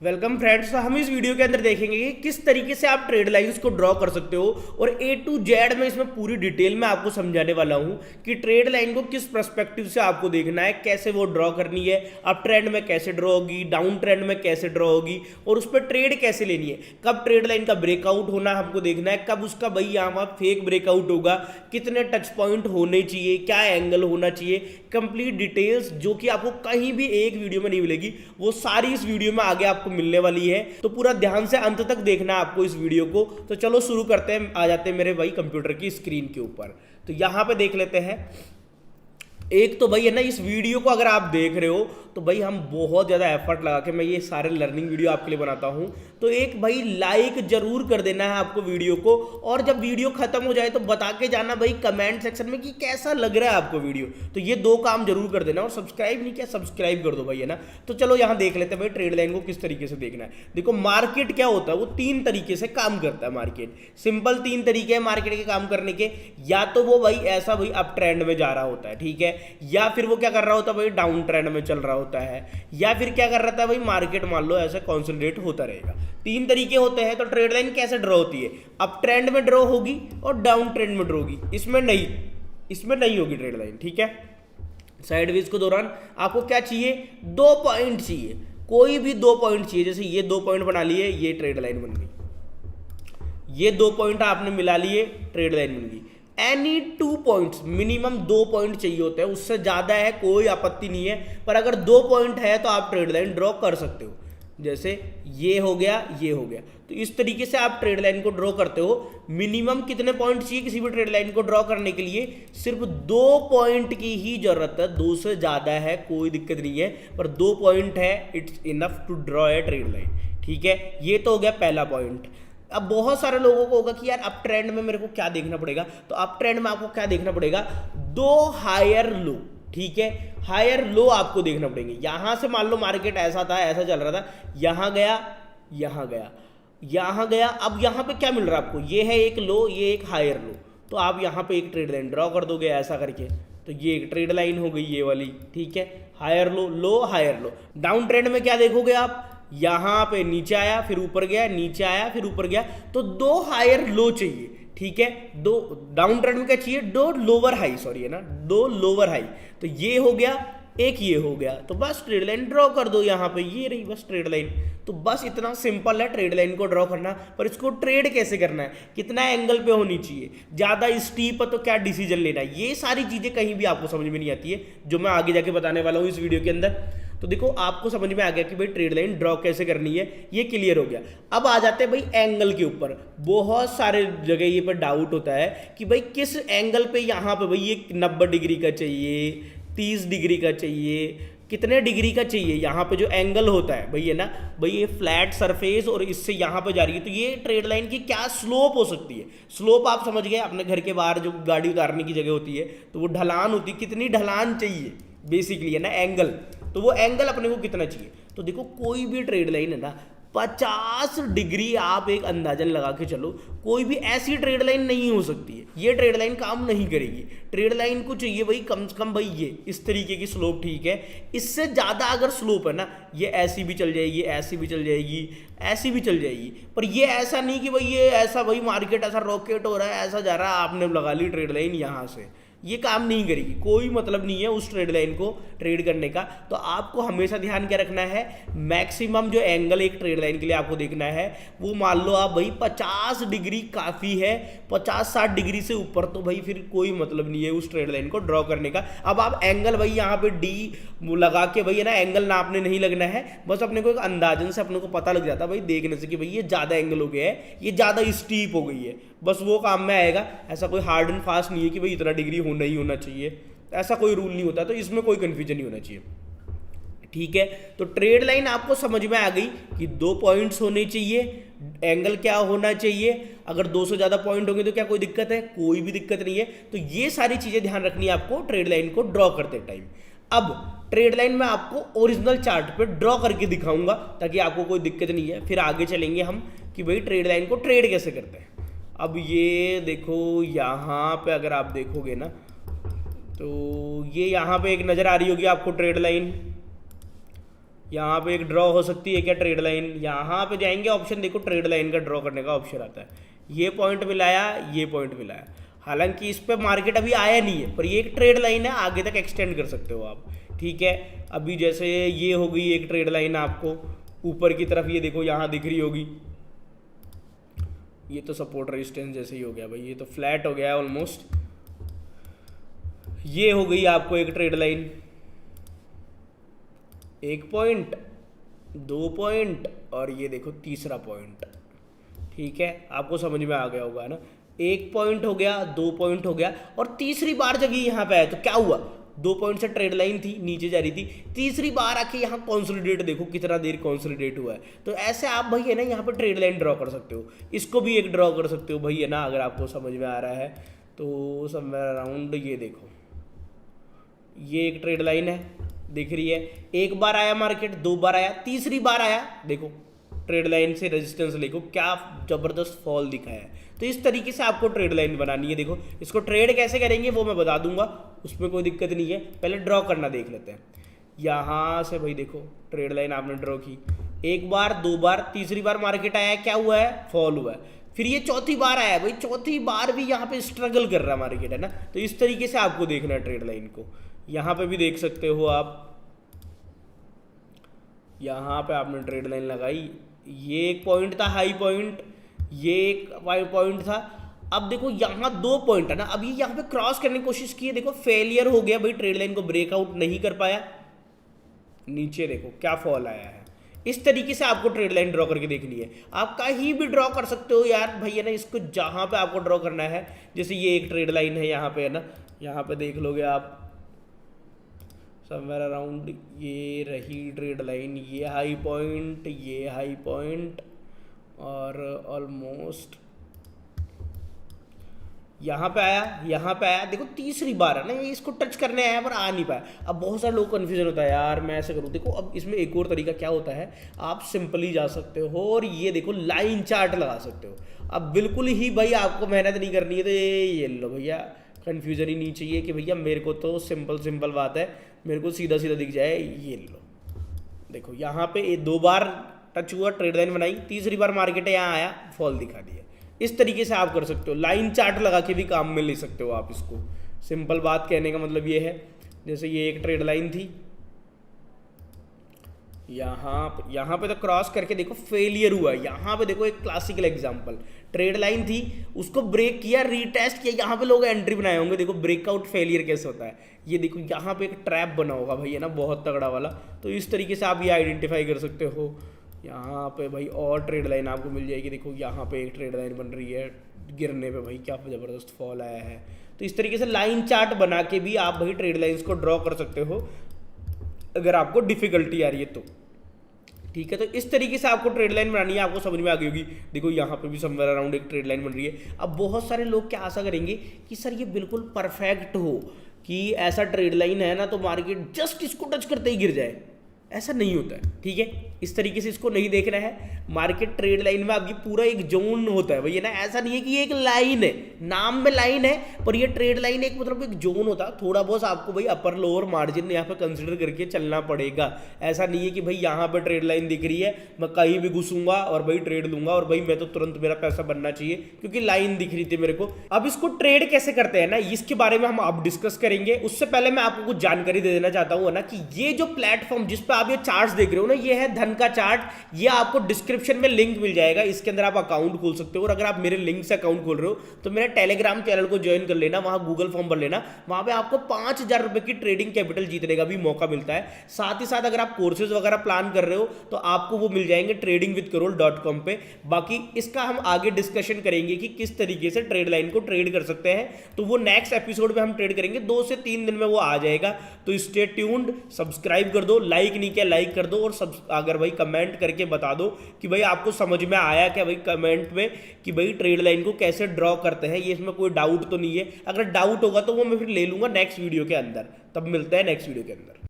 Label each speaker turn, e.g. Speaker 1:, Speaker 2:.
Speaker 1: Welcome friends. तो हम इस वीडियो के अंदर देखेंगे कि किस तरीके से आप ट्रेड लाइंस को ड्रॉ कर सकते हो और ए टू जेड में इसमें पूरी डिटेल में आपको समझाने वाला हूं कि ट्रेड लाइन को किस पर्सपेक्टिव से आपको देखना है, कैसे वो ड्रॉ करनी है, अप ट्रेंड में कैसे ड्रॉ होगी, डाउन ट्रेंड में कैसे ड्रॉ होगी और उस पर ट्रेड कैसे लेनी है, कब ट्रेड लाइन का ब्रेकआउट होना हमको देखना है, कब उसका भाई यहाँ फेक ब्रेकआउट होगा, कितने टच पॉइंट होने चाहिए, क्या एंगल होना चाहिए, कंप्लीट डिटेल्स जो कि आपको कहीं भी एक वीडियो में नहीं मिलेगी, वो सारी इस वीडियो में आगे आपको मिलने वाली है। तो पूरा ध्यान से अंत तक देखना है आपको इस वीडियो को। तो चलो शुरू करते हैं, आ जाते हैं मेरे भाई कंप्यूटर की स्क्रीन के ऊपर। तो यहां पे देख लेते हैं। एक तो भाई है ना, इस वीडियो को अगर आप देख रहे हो तो भाई हम बहुत ज़्यादा एफर्ट लगा के मैं ये सारे लर्निंग वीडियो आपके लिए बनाता हूँ। तो एक भाई लाइक जरूर कर देना है आपको वीडियो को, और जब वीडियो खत्म हो जाए तो बता के जाना भाई कमेंट सेक्शन में कि कैसा लग रहा है आपको वीडियो। तो ये दो काम जरूर कर देना, और सब्सक्राइब नहीं किया सब्सक्राइब कर दो भाई, है ना। तो चलो यहाँ देख लेते हैं भाई ट्रेड लाइन को किस तरीके से देखना है। देखो मार्केट क्या होता है, वो तीन तरीके से काम करता है। मार्केट सिंपल तीन तरीके हैं मार्केट के काम करने के। या तो वो भाई ऐसा भाई अप ट्रेंड में जा रहा होता है, ठीक है, या फिर वो क्या कर रहा होता है भाई डाउन ट्रेंड में चल रहा होता है, या फिर क्या कर रहा था भाई मार्केट मान लो ऐसे कॉन्सेंट्रेट होता रहेगा। तीन तरीके होते हैं। तो ट्रेड लाइन कैसे ड्रॉ होती है, अप ट्रेंड में ड्रॉ होगी और डाउन ट्रेंड में ड्रॉ होगी। इसमें नहीं होगी ट्रेड लाइन, ठीक है। साइडवेज के दौरान आपको क्या चाहिए, 2 पॉइंट चाहिए, कोई भी 2 पॉइंट चाहिए। जैसे ये 2 पॉइंट बना लिए, ये ट्रेड लाइन बन गई। ये 2 पॉइंट आपने मिला लिए, ट्रेड लाइन बन गई। एनी 2 पॉइंट्स, मिनिमम 2 पॉइंट चाहिए होते हैं, उससे ज्यादा है कोई आपत्ति नहीं है, पर अगर 2 पॉइंट है तो आप ट्रेड लाइन ड्रॉ कर सकते हो। जैसे ये हो गया, ये हो गया। तो इस तरीके से आप ट्रेड लाइन को ड्रॉ करते हो। मिनिमम कितने पॉइंट चाहिए किसी भी ट्रेड लाइन को ड्रॉ करने के लिए, सिर्फ 2 पॉइंट की ही जरूरत है। 2 से ज्यादा है कोई दिक्कत नहीं है, पर 2 पॉइंट है, it's enough to draw a trade line, ठीक है। ये तो हो गया पहला पॉइंट। अब बहुत सारे लोगों को होगा कि यार अप ट्रेंड में मेरे को क्या देखना पड़ेगा। तो अप ट्रेंड में आपको क्या देखना पड़ेगा, 2 हायर लो, ठीक है। हायर लो आपको देखना पड़ेंगे। यहां से मान लो मार्केट ऐसा था, ऐसा चल रहा था, यहां गया, यहां गया, यहां गया। अब यहां पे क्या मिल रहा है आपको, ये है एक लो, ये एक हायर लो। तो आप यहां पे एक ट्रेड लाइन ड्रॉ कर दोगे ऐसा करके। तो ये एक ट्रेड लाइन हो गई, ये वाली, ठीक है। Higher low, low higher low. Down trend में क्या देखोगे आप, यहां पे नीचे आया, फिर ऊपर गया, नीचे आया, फिर ऊपर गया। तो 2 हायर लो चाहिए, ठीक है। 2 डाउन ट्रेंड में क्या चाहिए, 2 लोअर हाई, सॉरी है ना, 2 लोअर हाई। तो ये हो गया, एक ये हो गया। तो बस ट्रेड लाइन ड्रॉ कर दो यहां पे, ये रही बस ट्रेड लाइन। तो बस इतना सिंपल है ट्रेड लाइन को ड्रॉ करना। पर इसको ट्रेड कैसे करना है, कितना एंगल पे होनी चाहिए, ज्यादा स्टीप है तो क्या डिसीजन लेना है, ये सारी चीजें कहीं भी आपको समझ में नहीं आती है, जो मैं आगे जाके बताने वाला हूं इस वीडियो के अंदर। तो देखो आपको समझ में आ गया कि भाई ट्रेड लाइन ड्रॉ कैसे करनी है, ये क्लियर हो गया। अब आ जाते हैं भाई एंगल के ऊपर। बहुत सारे जगह ये पर डाउट होता है कि भाई किस एंगल पे, यहाँ पे भाई ये 90 डिग्री का चाहिए, 30 डिग्री का चाहिए, कितने डिग्री का चाहिए। यहाँ पे जो एंगल होता है भाई, है ना भाई, ये फ्लैट सरफेस और इससे यहाँ पे जा रही है, तो ये ट्रेड लाइन की क्या स्लोप हो सकती है। स्लोप आप समझ गए, अपने घर के बाहर जो गाड़ी उतारने की जगह होती है तो वो ढलान होती है, कितनी ढलान चाहिए बेसिकली, है ना, एंगल। तो वो एंगल अपने को कितना चाहिए। तो देखो कोई भी ट्रेड लाइन है ना, 50 डिग्री आप एक अंदाजन लगा के चलो, कोई भी ऐसी ट्रेड लाइन नहीं हो सकती है, ये ट्रेड लाइन काम नहीं करेगी। ट्रेड लाइन को चाहिए भाई कम से कम भाई ये इस तरीके की स्लोप, ठीक है। इससे ज़्यादा अगर स्लोप है ना, ये ऐसी भी चल जाएगी, ऐसी भी चल जाएगी, ऐसी भी चल जाएगी, पर ये ऐसा नहीं कि भाई ये ऐसा भाई मार्केट ऐसा रॉकेट हो रहा है, ऐसा जा रहा है, आपने लगा ली ट्रेड लाइन यहाँ से, ये काम नहीं करेगी। कोई मतलब नहीं है उस ट्रेड लाइन को ट्रेड करने का। तो आपको हमेशा ध्यान क्या रखना है, मैक्सिमम जो एंगल एक ट्रेड लाइन के लिए आपको देखना है, वो मान लो आप भाई 50 डिग्री काफ़ी है, 50-60 डिग्री से ऊपर तो भाई फिर कोई मतलब नहीं है उस ट्रेड लाइन को ड्रॉ करने का। अब आप एंगल भाई यहाँ पे डी लगा के भाई, है ना, एंगल नापने नहीं लगना है, बस अपने को एक अंदाजन से अपने को पता लग जाता है भाई देखने से कि भाई ये ज़्यादा एंगल हो गया है, ये ज़्यादा स्टीप हो गई है, बस वो काम में आएगा। ऐसा कोई हार्ड एंड फास्ट नहीं है कि भाई इतना डिग्री होना ही होना चाहिए, ऐसा कोई रूल नहीं होता। तो इसमें कोई कंफ्यूजन नहीं होना चाहिए, ठीक है। तो ट्रेड लाइन आपको समझ में आ गई कि 2 पॉइंट्स होने चाहिए, एंगल क्या होना चाहिए, अगर 2 से ज्यादा पॉइंट होंगे तो क्या कोई दिक्कत है, कोई भी दिक्कत नहीं है। तो ये सारी चीजें ध्यान रखनी है आपको ट्रेड लाइन को ड्रॉ करते टाइम। अब ट्रेड लाइन में आपको ओरिजिनल चार्ट पे ड्रॉ करके दिखाऊंगा ताकि आपको कोई दिक्कत नहीं है। फिर आगे चलेंगे हम कि भाई ट्रेड लाइन को ट्रेड कैसे करते हैं। अब ये देखो यहाँ पे अगर आप देखोगे ना, तो ये यहाँ पे एक नज़र आ रही होगी आपको ट्रेड लाइन, यहाँ पे एक ड्रॉ हो सकती है क्या ट्रेड लाइन, यहाँ पे जाएंगे ऑप्शन देखो ट्रेड लाइन का ड्रॉ करने का ऑप्शन आता है, ये पॉइंट मिलाया, ये पॉइंट मिलाया। हालांकि इस पे मार्केट अभी आया नहीं है, पर ये एक ट्रेड लाइन है, आगे तक एक्सटेंड कर सकते हो आप, ठीक है। अभी जैसे ये हो गई एक ट्रेड लाइन आपको ऊपर की तरफ, ये देखो यहाँ दिख रही होगी, ये तो सपोर्ट रेजिस्टेंस जैसे ही हो गया भाई, ये तो फ्लैट हो गया है ऑलमोस्ट। ये हो गई आपको एक ट्रेड लाइन, 1 पॉइंट, 2 पॉइंट और ये देखो तीसरा पॉइंट, ठीक है। आपको समझ में आ गया होगा ना, 1 पॉइंट हो गया, 2 पॉइंट हो गया, और तीसरी बार जब ये यहाँ पे आया तो क्या हुआ, 2 पॉइंट से ट्रेड लाइन थी नीचे जा रही थी, तीसरी बार आके यहाँ कॉन्सोलिडेट, देखो कितना देर कॉन्सोलिडेट हुआ है। तो ऐसे आप भाई है ना यहाँ पे ट्रेड लाइन ड्रॉ कर सकते हो, इसको भी एक ड्रॉ कर सकते हो भाई है ना, अगर आपको समझ में आ रहा है तो समवेयर अराउंड। ये देखो ये एक ट्रेड लाइन है, दिख रही है, एक बार आया मार्केट, 2 बार आया, तीसरी बार आया, देखो ट्रेड लाइन से रेजिस्टेंस देखो क्या जबरदस्त फॉल दिखाया है। तो इस तरीके से आपको ट्रेड लाइन बनानी है। देखो इसको ट्रेड कैसे करेंगे वो मैं बता दूंगा, उसमें कोई दिक्कत नहीं है, पहले ड्रॉ करना देख लेते हैं। यहाँ से भाई देखो ट्रेड लाइन आपने ड्रॉ की, 1 बार, 2 बार, तीसरी बार मार्केट आया, क्या हुआ है, फॉल हुआ है। फिर ये चौथी बार आया भाई, चौथी बार भी यहाँ पे स्ट्रगल कर रहा मार्केट है ना। तो इस तरीके से आपको देखना है ट्रेड लाइन को। यहाँ पे भी देख सकते हो आप, यहाँ पे आपने ट्रेड लाइन लगाई, ये एक पॉइंट था हाई पॉइंट, ये एक पॉइंट था। अब देखो यहाँ 2 पॉइंट है ना, अब ये यहाँ पे क्रॉस करने की कोशिश की है, देखो फेलियर हो गया भाई, ट्रेड लाइन को ब्रेकआउट नहीं कर पाया, नीचे देखो क्या फॉल आया है। इस तरीके से आपको ट्रेड लाइन ड्रॉ करके देखनी है। आप कहीं भी ड्रॉ कर सकते हो यार भाई है ना, इसको जहाँ पे आपको ड्रॉ करना है। जैसे ये एक ट्रेड लाइन है यहाँ पे है ना, यहाँ पे देख लोगे आप समवेयर अराउंड, ये रही ट्रेड लाइन, ये हाई पॉइंट, ये हाई पॉइंट, और ऑलमोस्ट यहाँ पे आया, यहाँ पे आया, देखो तीसरी बार है ना ये, इसको टच करने आया पर आ नहीं पाया। अब बहुत सारे लोग कन्फ्यूजन होता है यार मैं ऐसे करूँ, देखो अब इसमें एक और तरीका क्या होता है, आप सिंपली जा सकते हो और ये देखो लाइन चार्ट लगा सकते हो। अब बिल्कुल ही भाई आपको मेहनत नहीं करनी है, तो ये लो भैया, कन्फ्यूजन ही नहीं चाहिए कि भैया मेरे को तो सिंपल बात है, मेरे को सीधा सीधा दिख जाए। ये लो देखो यहाँ पे 2 बार टच हुआ, ट्रेड लाइन बनाई, तीसरी बार मार्केट है यहाँ आया, फॉल दिखा दिया। इस तरीके से आप कर सकते हो, लाइन चार्ट लगा के भी काम में ले सकते हो आप इसको। सिंपल बात कहने का मतलब ये है, जैसे ये एक ट्रेड लाइन थी, यहाँ पे तो क्रॉस करके देखो फेलियर हुआ, यहाँ पे देखो एक क्लासिकल एग्जांपल, ट्रेड लाइन थी उसको ब्रेक किया, रीटेस्ट किया, यहाँ पे लोग एंट्री बनाए होंगे, देखो ब्रेकआउट फेलियर कैसे होता है। ये देखो यहाँ पे एक ट्रैप बना होगा भाई है ना, बहुत तगड़ा वाला। तो इस तरीके से आप ये आइडेंटिफाई कर सकते हो। यहाँ पे भाई और ट्रेड लाइन आपको मिल जाएगी, देखो यहाँ पे एक ट्रेड लाइन बन रही है, गिरने पे भाई क्या ज़बरदस्त फॉल आया है। तो इस तरीके से लाइन चार्ट बना के भी आप भाई ट्रेड लाइंस को ड्रॉ कर सकते हो, अगर आपको डिफिकल्टी आ रही है तो, ठीक है। तो इस तरीके से आपको ट्रेड लाइन बनानी है, आपको समझ में आ गई होगी। देखो यहाँ पे भी समवेयर अराउंड एक ट्रेड लाइन बन रही है। अब बहुत सारे लोग क्या आशा करेंगे कि सर ये बिल्कुल परफेक्ट हो, कि ऐसा ट्रेड लाइन है ना तो मार्केट जस्ट इसको टच करते ही गिर जाए, ऐसा नहीं होता है, ठीक है। इस तरीके से इसको नहीं देखना है। मार्केट ट्रेड लाइन में आपकी पूरा एक जोन होता है भैया ना, ऐसा नहीं है कि ये एक लाइन है, नाम में लाइन है पर ये ट्रेड लाइन एक मतलब एक जोन होता है। थोड़ा बहुत आपको भाई अपर लोअर मार्जिन यहाँ पे कंसिडर करके चलना पड़ेगा। ऐसा नहीं है कि भाई यहाँ पे ट्रेड लाइन दिख रही है मैं कहीं भी घुसूंगा और भाई ट्रेड लूंगा और भाई मैं तो तुरंत मेरा पैसा बनना चाहिए क्योंकि लाइन दिख रही थी मेरे को। अब इसको ट्रेड कैसे करते हैं ना, इसके बारे में हम अब डिस्कस करेंगे। उससे पहले मैं आपको कुछ जानकारी दे देना चाहता हूँ ना, कि ये जो प्लेटफॉर्म जिस पे आप ये चार्ट्स देख रहे हो ना, ये है धन का चार्ट। ये आपको डिस्क्रिप्शन में लिंक मिल जाएगा, इसके अंदर आप अकाउंट खोल सकते हो। और अगर आप मेरे लिंक से अकाउंट खोल रहे हो तो मेरे टेलीग्राम चैनल को ज्वाइन कर लेना, वहां गूगल फॉर्म भर लेना, वहां पे आपको 5,000 रुपए की ट्रेडिंग कैपिटल जीतने का भी मौका मिलता है। साथ ही साथ अगर आप कोर्सेज वगैरह प्लान कर रहे हो तो आपको वो मिल जाएंगे tradingwithkarol.com पे। बाकी इसका हम आगे डिस्कशन करेंगे कि किस तरीके से ट्रेड लाइन को ट्रेड कर सकते हैं, तो वो नेक्स्ट एपिसोड में हम ट्रेड करेंगे, 2 से 3 दिन में वो आ जाएगा। तो स्टे ट्यून्ड, सब्सक्राइब कर दो, लाइक नहीं किया लाइक कर दो, और अगर भाई कमेंट करके बता दो कि भाई आपको समझ में आया क्या भाई कमेंट में, कि भाई ट्रेड लाइन को कैसे ड्रॉ करते हैं, ये इसमें कोई डाउट तो नहीं है। अगर डाउट होगा तो वो मैं फिर ले लूंगा नेक्स्ट वीडियो के अंदर। तब मिलते हैं नेक्स्ट वीडियो के अंदर।